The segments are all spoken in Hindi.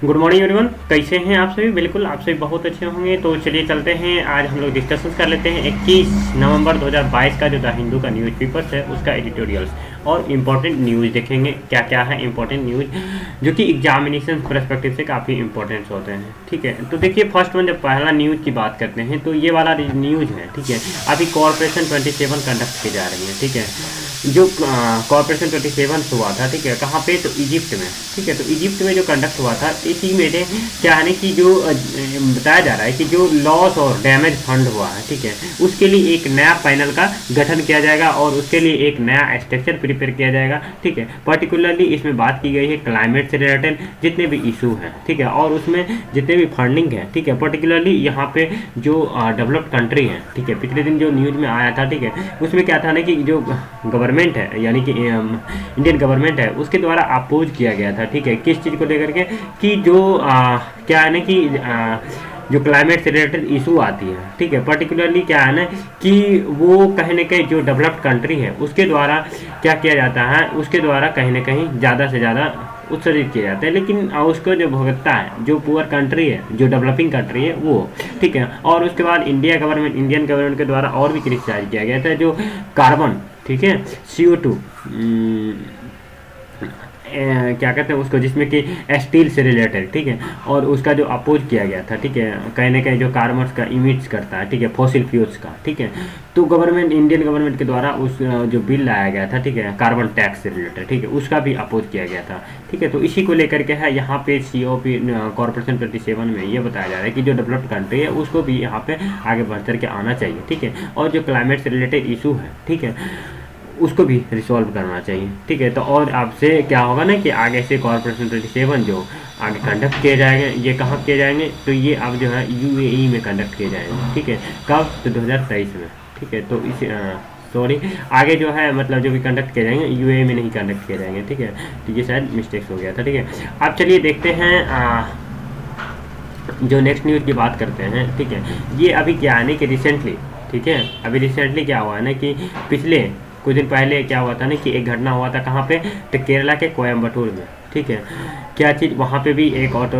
गुड मॉर्निंग एवरीवन, कैसे हैं आप सभी। बिल्कुल आप सभी बहुत अच्छे होंगे। तो चलिए चलते हैं, आज हम लोग डिस्कशन कर लेते हैं 21 नवंबर 2022 का जो द हिंदू का न्यूज़पेपर्स है उसका एडिटोरियल्स और इम्पोर्टेंट न्यूज़ देखेंगे। क्या क्या है इम्पोर्टेंट न्यूज़ जो कि एग्जामिनेशन परस्पेक्टिव से काफ़ी इंपॉर्टेंट होते हैं। ठीक है, तो देखिए फर्स्ट वन, जब पहला न्यूज़ की बात करते हैं तो ये वाला न्यूज़ है। ठीक है, अभी कॉरपोरेशन 27 कंडक्ट की जा रही है। ठीक है, जो कॉरपोरेशन 27 हुआ था, ठीक है, कहाँ पे, तो इजिप्ट में। ठीक है, तो इजिप्ट में जो कंडक्ट हुआ था, इसी में क्या है कि जो बताया जा रहा है कि जो लॉस और डैमेज फंड हुआ है, ठीक है, उसके लिए एक नया पैनल का गठन किया जाएगा और उसके लिए एक नया स्ट्रक्चर प्रिपेयर किया जाएगा। ठीक है, पर्टिकुलरली इसमें बात की गई है क्लाइमेट से रिलेटेड जितने भी इशू हैं, ठीक है, और उसमें जितने भी फंडिंग है, ठीक है, पर्टिकुलरली यहाँ पे जो डेवलप्ड कंट्री है, ठीक है, पिछले दिन जो न्यूज़ में आया था, ठीक है, उसमें क्या था ना कि जो गवर्नमेंट है यानी कि इंडियन गवर्नमेंट है उसके द्वारा अपोज किया गया था। ठीक है, किस चीज़ को लेकर के कि जो क्या है ना कि जो क्लाइमेट से रिलेटेड इशू आती है, ठीक है, पर्टिकुलरली क्या है ना कि वो कहीं ना कहीं जो डेवलप्ड कंट्री है उसके द्वारा क्या किया जाता है, उसके द्वारा कहीं ना कहीं ज़्यादा से ज़्यादा उत्सर्जित किया जाता है, लेकिन उसको जो भुगतता है जो पुअर कंट्री है, जो डेवलपिंग कंट्री है वो। ठीक है, और उसके बाद इंडियन गवर्नमेंट के द्वारा और भी क्रिटिसाइज किया गया था जो कार्बन, ठीक है, CO2 क्या कहते हैं उसको, जिसमें कि स्टील से रिलेटेड, ठीक है, और उसका जो अपोज किया गया था, ठीक है, कहीं ना कहीं जो कार्बन का इमिट्स करता है, ठीक है, फॉसिल फ्यूल्स का। ठीक है, तो इंडियन गवर्नमेंट के द्वारा उस जो बिल लाया गया था, ठीक है, कार्बन टैक्स से रिलेटेड, ठीक है, उसका भी अपोज किया गया था। ठीक है, तो इसी को लेकर के है यहाँ पे COP कॉर्पोरेशन 27 में ये बताया जा रहा है कि जो डेवलप्ड कंट्री है उसको भी यहाँ पे आगे बढ़ कर के आना चाहिए। ठीक है, और जो क्लाइमेट से रिलेटेड इशू है, ठीक है, उसको भी रिसॉल्व करना चाहिए। ठीक है, तो और आपसे क्या होगा ना कि आगे से कॉर्पोरेशन 27 जो आगे कंडक्ट किए जाएंगे, ये कहाँ किए जाएंगे, तो ये अब जो है UAE में कंडक्ट किए जाएंगे। ठीक है, कब, तो 2023 में। ठीक है, तो इस सॉरी आगे जो है मतलब जो भी कंडक्ट किए जाएंगे UAE में नहीं कंडक्ट किए जाएंगे। ठीक है, तो ये शायद मिस्टेक्स हो गया था। ठीक है, अब चलिए देखते हैं जो नेक्स्ट न्यूज़ की बात करते हैं। ठीक है, ये अभी क्या है ना कि रिसेंटली, ठीक है, अभी रिसेंटली क्या हुआ है ना कि पिछले कुछ दिन पहले क्या हुआ था ना कि एक घटना हुआ था कहाँ पे, तो केरला के कोयम्बटूर में। ठीक है, क्या चीज़, वहाँ पे भी एक ऑटो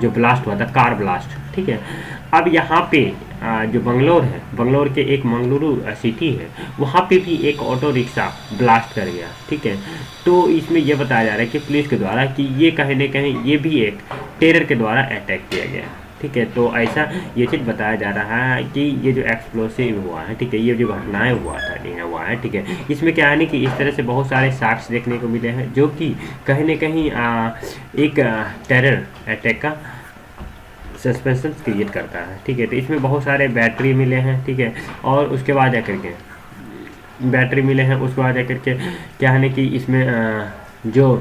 जो ब्लास्ट हुआ था, कार ब्लास्ट। ठीक है, अब यहाँ पे जो बंगलोर है, बंगलोर के एक मंगलुरु सिटी है, वहाँ पे भी एक ऑटो रिक्शा ब्लास्ट कर गया। ठीक है, तो इसमें यह बताया जा रहा है कि पुलिस के द्वारा कि ये कहीं ना कहीं ये भी एक टेरर के द्वारा अटैक किया गया। ठीक है, तो ऐसा ये चीज़ बताया जा रहा है कि ये जो एक्सप्लोसिव हुआ है, ठीक है, ये जो घटनाएं हुआ है, ठीक है, इसमें क्या है ना कि इस तरह से बहुत सारे साक्ष्य देखने को मिले हैं जो कि कहीं ना कहीं एक टेरर अटैक का सस्पेंशन क्रिएट करता है। ठीक है, तो इसमें बहुत सारे बैटरी मिले हैं। ठीक है, और उसके बाद जाकर के बैटरी मिले हैं, उसके बाद जाकर के क्या है ना कि इसमें जो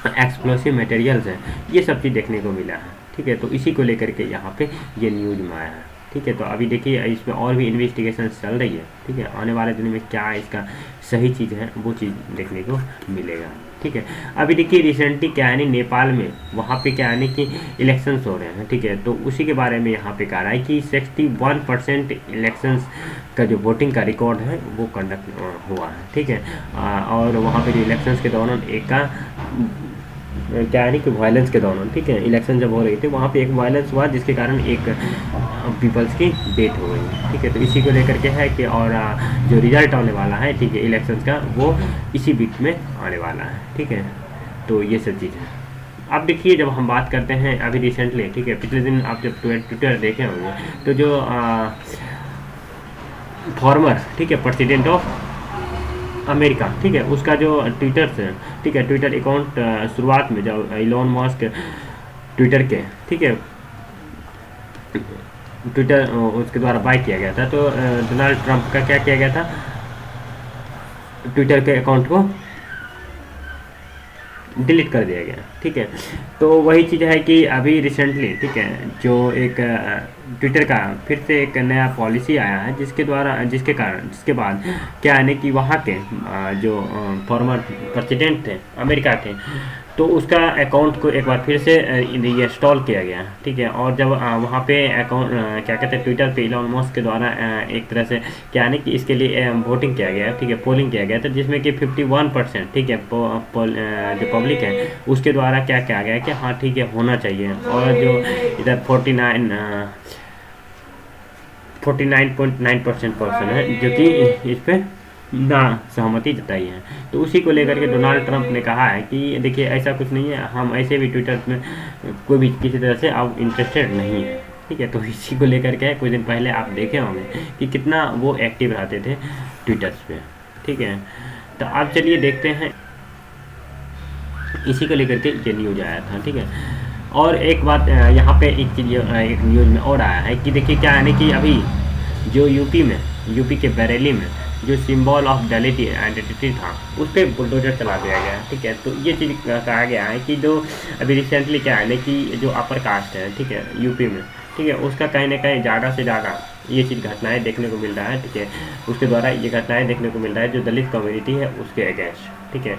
एक्सप्लोसिव मटेरियल्स हैं ये सब चीज़ देखने को मिला है। ठीक है, तो इसी को लेकर के यहाँ पे ये न्यूज़ में आया है। ठीक है, तो अभी देखिए इसमें और भी इन्वेस्टिगेशन चल रही है। ठीक है, आने वाले दिन में क्या इसका सही चीज़ है वो चीज़ देखने को मिलेगा। ठीक है, अभी देखिए रिसेंटली क्या है नेपाल में, वहाँ पे क्या है कि इलेक्शंस हो रहे हैं। ठीक है, तो उसी के बारे में यहाँ पे कह रहा है कि 61% इलेक्शंस का जो वोटिंग का रिकॉर्ड है वो कंडक्ट हुआ है। ठीक है, और वहाँ पे जो इलेक्शंस के दौरान एक का क्या है कि वायलेंस के दौरान, ठीक है, इलेक्शन जब हो रही थी वहाँ पे एक वायलेंस हुआ जिसके कारण एक पीपल्स की डेथ हो गई। ठीक है, तो इसी को लेकर के है कि और जो रिजल्ट आने वाला है, ठीक है, इलेक्शन का वो इसी बीच में आने वाला है। ठीक है, तो ये सब चीज़ है। अब देखिए जब हम बात करते हैं अभी रिसेंटली, ठीक है, पिछले दिन आप जब ट्विटर देखे होंगे तो जो फॉर्मर, ठीक है, प्रेसिडेंट ऑफ अमेरिका, ठीक है, उसका जो ट्विटर से, ठीक है, ट्विटर अकाउंट शुरुआत में जब इलॉन मस्क ट्विटर के, ठीक है, ट्विटर उसके द्वारा बाय किया गया था, तो डोनाल्ड ट्रंप का क्या किया गया था, ट्विटर के अकाउंट को डिलीट कर दिया गया। ठीक है, तो वही चीज़ है कि अभी रिसेंटली, ठीक है, जो एक ट्विटर का फिर से एक नया पॉलिसी आया है जिसके बाद क्या है कि वहाँ के जो फॉर्मर प्रेसिडेंट थे अमेरिका के, तो उसका अकाउंट को एक बार फिर से रीइंस्टॉल किया गया, ठीक है। और जब वहाँ पे अकाउंट क्या कहते हैं, ट्विटर पे इलॉन मस्क के द्वारा एक तरह से क्या है कि इसके लिए वोटिंग किया गया, ठीक है, पोलिंग किया गया था, जिसमें कि 51%, ठीक है, जो पब्लिक है उसके द्वारा क्या किया गया कि हाँ ठीक है होना चाहिए। और जो इधर 49.9% पर्सन है जो कि इस पर ना सहमति जताई है। तो उसी को लेकर के डोनाल्ड ट्रंप ने कहा है कि देखिए ऐसा कुछ नहीं है, हम ऐसे भी ट्विटर में कोई भी किसी तरह से अब इंटरेस्टेड नहीं है, ठीक है। तो इसी को लेकर के कुछ दिन पहले आप देखे होंगे कि कितना वो एक्टिव रहते थे ट्विटर्स पे, ठीक है। तो आप चलिए देखते हैं, इसी को लेकर के ये न्यूज आया था, ठीक है। और एक बात यहाँ पे एक चीज़ एक न्यूज़ में और आया है कि देखिए क्या है कि अभी जो यूपी के बरेली में जो सिंबल ऑफ दलित आइडेंटिटी था उस पर बुलडोजर चला दिया गया, ठीक है। तो ये चीज़ कहा गया है कि जो अभी रिसेंटली क्या है कि जो अपर कास्ट है, ठीक है, यूपी में, ठीक है, उसका कहीं ना कहीं ज़्यादा से ज़्यादा ये चीज़ घटनाएं देखने को मिल रहा है, ठीक है। उसके द्वारा ये घटनाएं देखने को मिल रहा है जो दलित कम्युनिटी है उसके अगेंस्ट, ठीक है,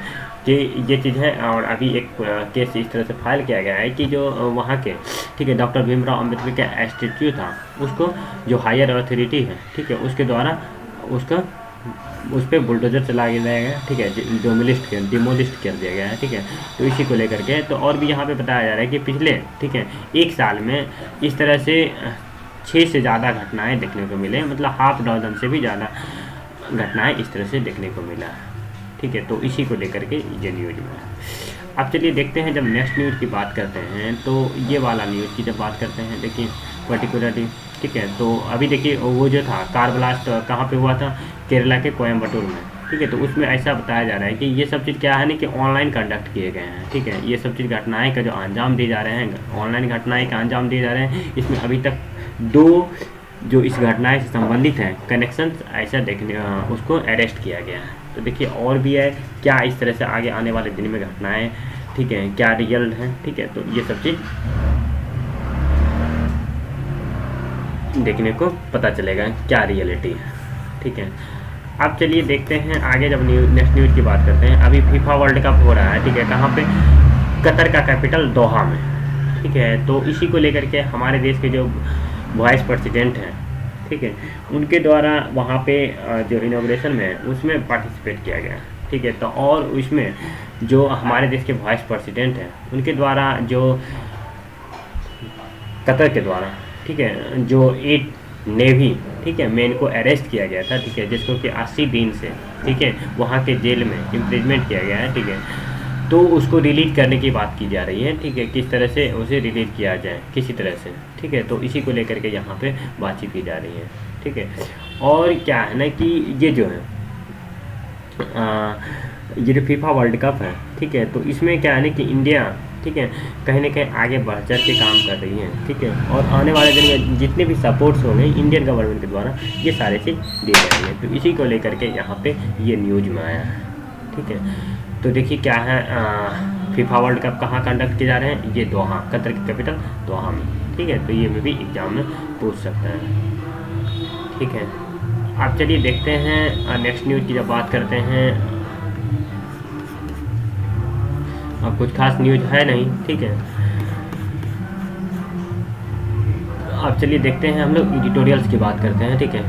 कि ये चीज़ है। और अभी एक केस इस तरह से फाइल किया गया है कि जो वहाँ के, ठीक है, डॉक्टर भीमराव अम्बेडकर का स्टैच्यू था उसको जो हायर अथॉरिटी है, ठीक है, उसके द्वारा उसका उस पर बुलडोजर चला दिया गया, ठीक है, डिमोलिस्ट कर दिया गया है, ठीक है। तो इसी को लेकर के तो और भी यहाँ पे बताया जा रहा है कि पिछले, ठीक है, एक साल में इस तरह से 6 से ज़्यादा घटनाएं देखने को मिले, मतलब हाफ डजन से भी ज़्यादा घटनाएं इस तरह से देखने को मिला, ठीक है। तो इसी को लेकर के ये न्यूज में अब चलिए देखते हैं, जब नेक्स्ट न्यूज़ की बात करते हैं तो ये वाला न्यूज़ की जब बात करते हैं देखिए पर्टिकुलरली, ठीक है। तो अभी देखिए वो जो था कार ब्लास्ट कहाँ पे हुआ था, केरला के कोयम्बटूर में, ठीक है। तो उसमें ऐसा बताया जा रहा है कि ये सब चीज़ क्या है ना कि ऑनलाइन कंडक्ट किए गए हैं, ठीक है। ये सब चीज़ घटनाएं का जो अंजाम दिए जा रहे हैं, ऑनलाइन घटनाएं का अंजाम दिए जा रहे हैं। इसमें अभी तक 2 जो इस घटनाएं से संबंधित हैं कनेक्शन ऐसा देखने उसको अरेस्ट किया गया है। तो देखिए और भी है क्या इस तरह से आगे आने वाले दिन में घटनाएं, ठीक है, क्या रियल हैं, ठीक है। तो ये सब चीज़ देखने को पता चलेगा क्या रियलिटी है, ठीक है। अब चलिए देखते हैं आगे, जब नेक्स्ट न्यूज़ की बात करते हैं। अभी फीफा वर्ल्ड कप हो रहा है, ठीक है, कहाँ पे, कतर का कैपिटल दोहा में, ठीक है। तो इसी को लेकर के हमारे देश के जो वाइस प्रेसिडेंट हैं, ठीक है, उनके द्वारा वहाँ पे जो इनॉग्रेशन में उसमें पार्टिसिपेट किया गया, ठीक है। तो और उसमें जो हमारे देश के वाइस प्रेसिडेंट हैं उनके द्वारा जो कतर के द्वारा, ठीक है, जो 8 नेवी, ठीक है, मैन को अरेस्ट किया गया था, ठीक है, जिसको कि 80 दिन से, ठीक है, वहाँ के जेल में इम्प्रिजमेंट किया गया है, ठीक है। तो उसको रिलीज करने की बात की जा रही है, ठीक है, किस तरह से उसे रिलीज किया जाए किसी तरह से, ठीक है। तो इसी को लेकर के यहाँ पे बातचीत की जा रही है, ठीक है। और क्या है ना कि ये जो है ये जो फीफा वर्ल्ड कप है, ठीक है, तो इसमें क्या है ना कि इंडिया, ठीक है, कहीं ना कहीं आगे बढ़ चढ़ के काम कर रही है, ठीक है। और आने वाले दिन में जितने भी सपोर्ट्स होंगे इंडियन गवर्नमेंट के द्वारा ये सारे चीज़ दी जाएंगे। तो इसी को लेकर के यहाँ पे ये न्यूज में आया है, ठीक है। तो देखिए क्या है, फीफा वर्ल्ड कप कहाँ कंडक्ट किए जा रहे हैं, ये दोहा, कतर की कैपिटल दोहा में, ठीक है। तो ये में भी एग्जाम में पूछ सकता है, ठीक है। आप चलिए देखते हैं नेक्स्ट न्यूज़ की जब बात करते हैं। अब कुछ खास न्यूज है नहीं, ठीक है। अब चलिए देखते हैं, हम लोग एडिटोरियल्स की बात करते हैं, ठीक है।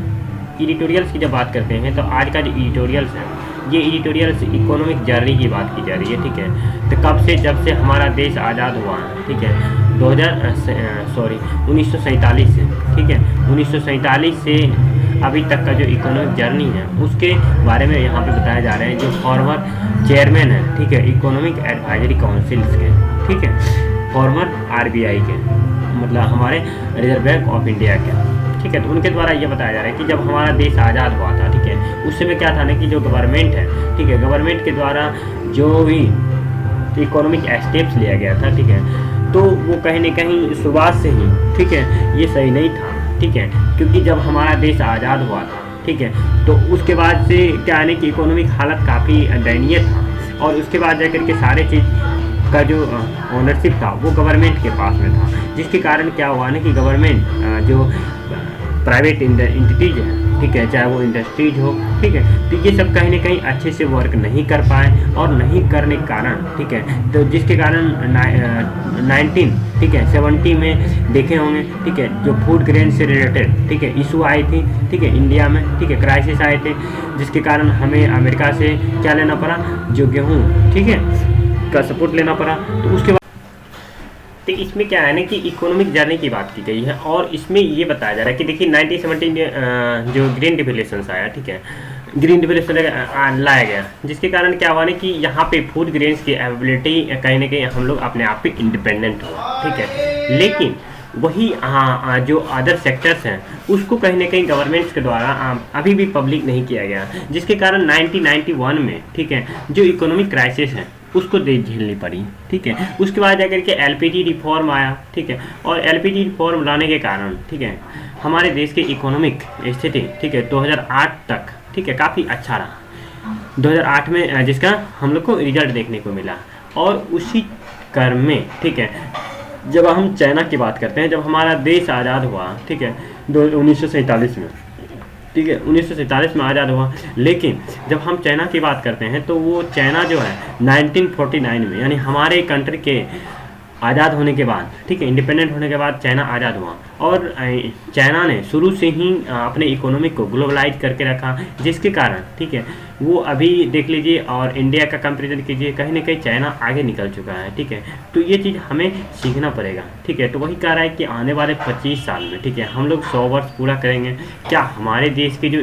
एडिटोरियल्स की जब बात करते हैं तो आज का जो एडिटोरियल्स है ये एडिटोरियल्स इकोनॉमिक जर्नी की बात की जा रही है, ठीक है। तो कब से, जब से हमारा देश आज़ाद हुआ है, ठीक है, 1947 से, ठीक है, 1947 से अभी तक का जो इकोनॉमिक जर्नी है उसके बारे में यहाँ पे बताया जा रहा है। जो फॉर्मर चेयरमैन है, ठीक है, इकोनॉमिक एडवाइजरी काउंसिल्स के, ठीक है, फॉर्मर RBI के, मतलब हमारे रिजर्व बैंक ऑफ इंडिया के, ठीक है। तो उनके द्वारा ये बताया जा रहा है कि जब हमारा देश आज़ाद हुआ था, ठीक है, उस समय क्या था ना कि जो गवर्नमेंट है, ठीक है, गवर्नमेंट के द्वारा जो भी इकोनॉमिक स्टेप्स लिया गया था, ठीक है, तो वो कहीं ना कहीं शुरुआत से ही, ठीक है, ये सही नहीं था, ठीक है। क्योंकि जब हमारा देश आज़ाद हुआ था, ठीक है, तो उसके बाद से क्या है कि इकोनॉमिक हालत काफ़ी दयनीय था। और उसके बाद जाकर के सारे चीज़ का जो ओनरशिप था वो गवर्नमेंट के पास में था, जिसके कारण क्या हुआ ना कि गवर्नमेंट जो प्राइवेट एंटिटीज है ठीक है, चाहे वो इंडस्ट्रीज हो, ठीक है, तो ये सब कहीं ना कहीं अच्छे से वर्क नहीं कर पाए और नहीं करने के कारण, ठीक है, तो जिसके कारण 1970 में देखे होंगे, ठीक है, जो फूड ग्रेन से रिलेटेड, ठीक है, इशू आई थी, ठीक है, इंडिया में, ठीक है, क्राइसिस आए थे, जिसके कारण हमें अमेरिका से क्या लेना पड़ा, जो गेहूँ, ठीक है, का सपोर्ट लेना पड़ा। तो उसके तो इसमें क्या है ना कि इकोनॉमिक जर्नी की बात की गई है और इसमें ये बताया जा रहा है कि देखिए 1970 जो ग्रीन रिवोल्यूशन आया, ठीक है, ग्रीन रिवोल्यूशन लाया गया, जिसके कारण क्या हुआ ना कि यहाँ पे फूड ग्रेन्स की अवेलेबिलिटी कहीं ना कहीं हम लोग अपने आप पे इंडिपेंडेंट हुआ, ठीक है, लेकिन वही जो अदर सेक्टर्स हैं उसको कहीं ना कहीं गवर्नमेंट्स के द्वारा अभी भी पब्लिक नहीं किया गया, जिसके कारण 1991 में, ठीक है, जो इकोनॉमिक क्राइसिस है उसको झेलनी पड़ी, ठीक है। उसके बाद जाकर के एलपीजी रिफॉर्म आया, ठीक है, और एलपीजी रिफॉर्म लाने के कारण, ठीक है, हमारे देश की इकोनॉमिक स्थिति, ठीक है, 2008 तक, ठीक है, काफ़ी अच्छा रहा। 2008 में जिसका हम लोग को रिजल्ट देखने को मिला। और उसी क्रम में, ठीक है, जब हम चाइना की बात करते हैं, जब हमारा देश आज़ाद हुआ, ठीक है, 1947 में, ठीक है, 1947 में आज़ाद हुआ, लेकिन जब हम चाइना की बात करते हैं तो वो चाइना जो है 1949 में, यानी हमारे कंट्री के आज़ाद होने के बाद, ठीक है, इंडिपेंडेंट होने के बाद चाइना आज़ाद हुआ और चाइना ने शुरू से ही अपने इकोनॉमिक को ग्लोबलाइज करके रखा, जिसके कारण, ठीक है, वो अभी देख लीजिए और इंडिया का कंपैरिजन कीजिए, कहीं ना कहीं चाइना आगे निकल चुका है, ठीक है। तो ये चीज़ हमें सीखना पड़ेगा, ठीक है। तो वही कह रहा है कि आने वाले 25 साल में, ठीक है, हम लोग 100 वर्ष पूरा करेंगे, क्या हमारे देश की जो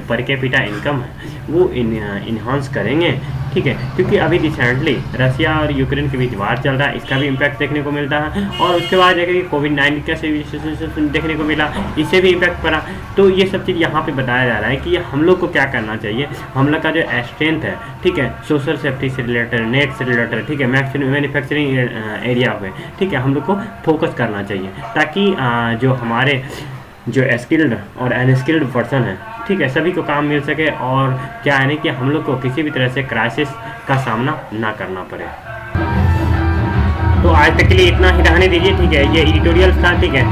पर कैपिटा इनकम है वो इन्हांस करेंगे, ठीक है, क्योंकि अभी रिसेंटली रशिया और यूक्रेन के बीच वार चल रहा है, इसका भी इम्पैक्ट देखने को मिलता है। और उसके बाद जाकर कोविड-19 का सिचुएशन देखने को मिला, इससे भी इम्पैक्ट पड़ा। तो ये सब चीज़ यहाँ पे बताया जा रहा है कि हम लोग को क्या करना चाहिए, हम लोग का जो स्ट्रेंथ है, ठीक है, सोशल सेफ्टी से रिलेटेड, नेट से रिलेटेड, ठीक है, मैन्युफैक्चरिंग एरिया पे, ठीक है, हम लोग को फोकस करना चाहिए, ताकि जो हमारे जो स्किल्ड और अनस्किल्ड पर्सन है, ठीक है, सभी को काम मिल सके और क्या है ना कि हम लोग को किसी भी तरह से क्राइसिस का सामना ना करना पड़े। तो आज तक के लिए इतना ही रहने दीजिए, ठीक है, ये एडिटोरियल था, ठीक है,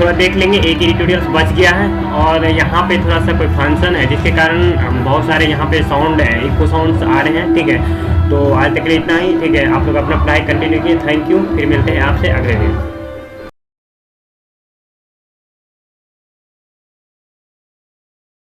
थोड़ा देख लेंगे, एक एडिटोरियल बच गया है और यहाँ पे थोड़ा सा कोई फंक्शन है जिसके कारण बहुत सारे यहाँ पे साउंड है, इको साउंड्स आ रहे हैं, ठीक है। तो आज तक के लिए इतना ही, ठीक है, आप लोग अपना पढ़ाई कंटिन्यू कीजिए, थैंक यू, फिर मिलते हैं आपसे अगले दिन।